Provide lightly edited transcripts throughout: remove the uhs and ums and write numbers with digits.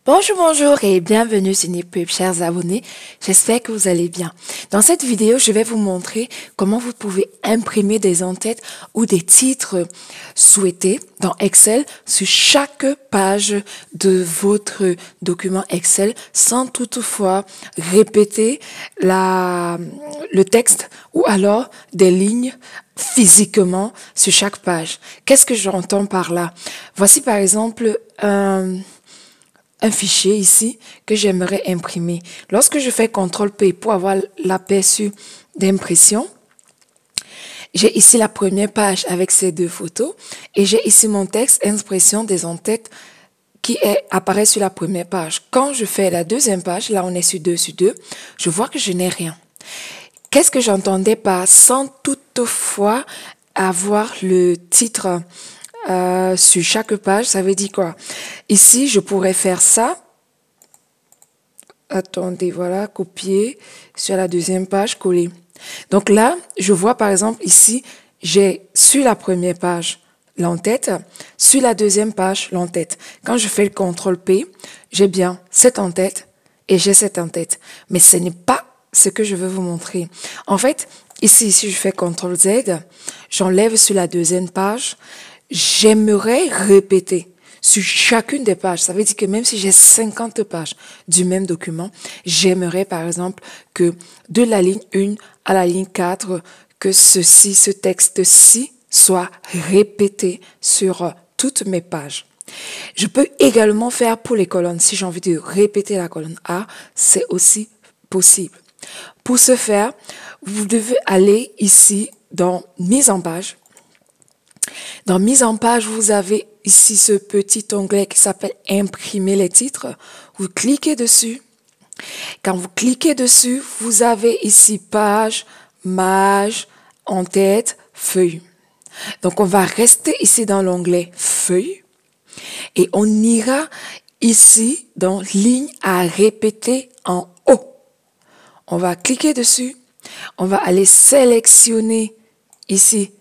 Bonjour, bonjour et bienvenue sur Nipub, chers abonnés. J'espère que vous allez bien. Dans cette vidéo, je vais vous montrer comment vous pouvez imprimer des en-têtes ou des titres souhaités dans Excel sur chaque page de votre document Excel sans toutefois répéter le texte ou alors des lignes physiquement sur chaque page. Qu'est-ce que j'entends par là? Voici par exemple un fichier ici que j'aimerais imprimer. Lorsque je fais CTRL-P pour avoir l'aperçu d'impression, j'ai ici la première page avec ces deux photos et j'ai ici mon texte impression des en-têtes qui apparaît sur la première page. Quand je fais la deuxième page, là on est sur 2 sur 2, je vois que je n'ai rien. Qu'est-ce que j'entendais par sans toutefois avoir le titre sur chaque page, ça veut dire quoi? Ici, je pourrais faire ça. Attendez, voilà, copier sur la deuxième page, coller. Donc là, je vois par exemple ici, j'ai sur la première page l'en-tête, sur la deuxième page l'en-tête. Quand je fais le CTRL-P, j'ai bien cette en-tête et j'ai cette en-tête. Mais ce n'est pas ce que je veux vous montrer. En fait, ici, si je fais CTRL-Z, j'enlève sur la deuxième page. J'aimerais répéter sur chacune des pages. Ça veut dire que même si j'ai 50 pages du même document, j'aimerais par exemple que de la ligne 1 à la ligne 4, que ce texte-ci soit répété sur toutes mes pages. Je peux également faire pour les colonnes. Si j'ai envie de répéter la colonne A, c'est aussi possible. Pour ce faire, vous devez aller ici dans Mise en page. Dans Mise en page, vous avez ici ce petit onglet qui s'appelle Imprimer les titres. Vous cliquez dessus. Quand vous cliquez dessus, vous avez ici Page, Mage, En-tête, Feuille. Donc, on va rester ici dans l'onglet Feuille et on ira ici dans Ligne à répéter en haut. On va cliquer dessus. On va aller sélectionner ici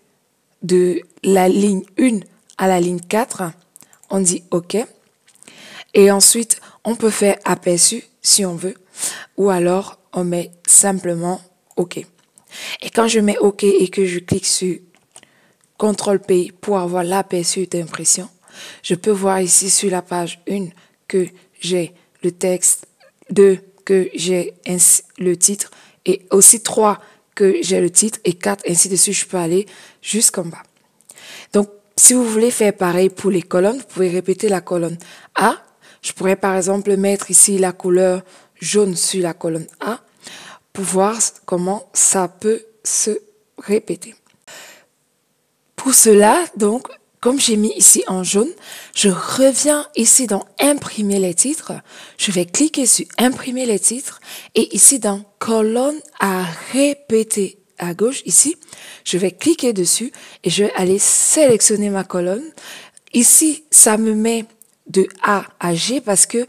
de la ligne 1 à la ligne 4, on dit OK. Et ensuite, on peut faire aperçu si on veut, ou alors on met simplement OK. Et quand je mets OK et que je clique sur CTRL-P pour avoir l'aperçu d'impression, je peux voir ici sur la page 1 que j'ai le texte, 2 que j'ai le titre, et aussi 3 que j'ai le titre, et 4, ainsi de suite, je peux aller jusqu'en bas. Donc, si vous voulez faire pareil pour les colonnes, vous pouvez répéter la colonne A. Je pourrais par exemple mettre ici la couleur jaune sur la colonne A pour voir comment ça peut se répéter. Pour cela, donc, comme j'ai mis ici en jaune, je reviens ici dans Imprimer les titres. Je vais cliquer sur Imprimer les titres et ici dans Colonne à répéter à gauche, ici, je vais cliquer dessus et je vais aller sélectionner ma colonne. Ici, ça me met de A à G parce que, vous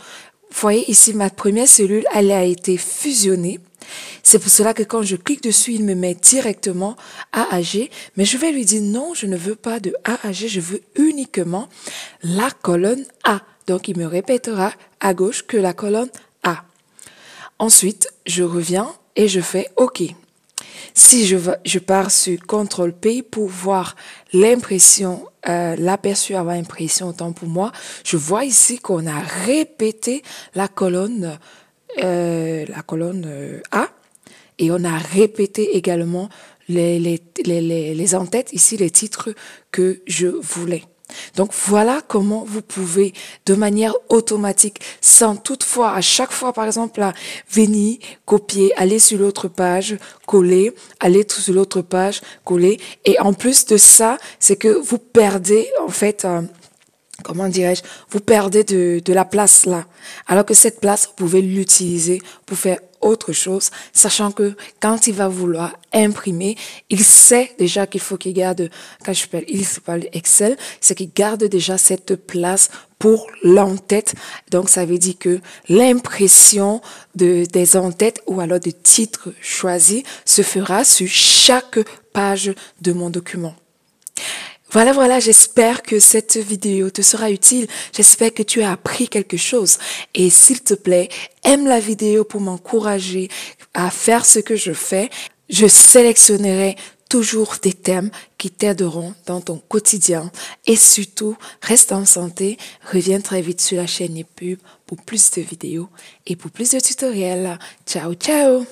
voyez ici, ma première cellule, elle a été fusionnée. C'est pour cela que quand je clique dessus, il me met directement A à G. Mais je vais lui dire non, je ne veux pas de A à G, je veux uniquement la colonne A. Donc, il me répétera à gauche que la colonne A. Ensuite, je reviens et je fais OK. Si je pars sur CTRL-P pour voir l'impression, l'aperçu avant impression, autant pour moi, je vois ici qu'on a répété la colonne A et on a répété également les en-têtes, ici les titres que je voulais. Donc voilà comment vous pouvez de manière automatique, sans toutefois à chaque fois par exemple là, venir, copier, aller sur l'autre page, coller, aller sur l'autre page, coller. Et en plus de ça, c'est que vous perdez en fait, comment dirais-je, vous perdez de la place là. Alors que cette place, vous pouvez l'utiliser pour faire autre chose, sachant que quand il va vouloir imprimer, il sait déjà qu'il faut qu'il garde, quand je parle Excel, c'est qu'il garde déjà cette place pour l'en-tête. Donc, ça veut dire que l'impression des en-têtes ou alors des titres choisis se fera sur chaque page de mon document. Voilà, j'espère que cette vidéo te sera utile. J'espère que tu as appris quelque chose. Et s'il te plaît, aime la vidéo pour m'encourager à faire ce que je fais. Je sélectionnerai toujours des thèmes qui t'aideront dans ton quotidien. Et surtout, reste en santé. Reviens très vite sur la chaîne YouTube pour plus de vidéos et pour plus de tutoriels. Ciao, ciao!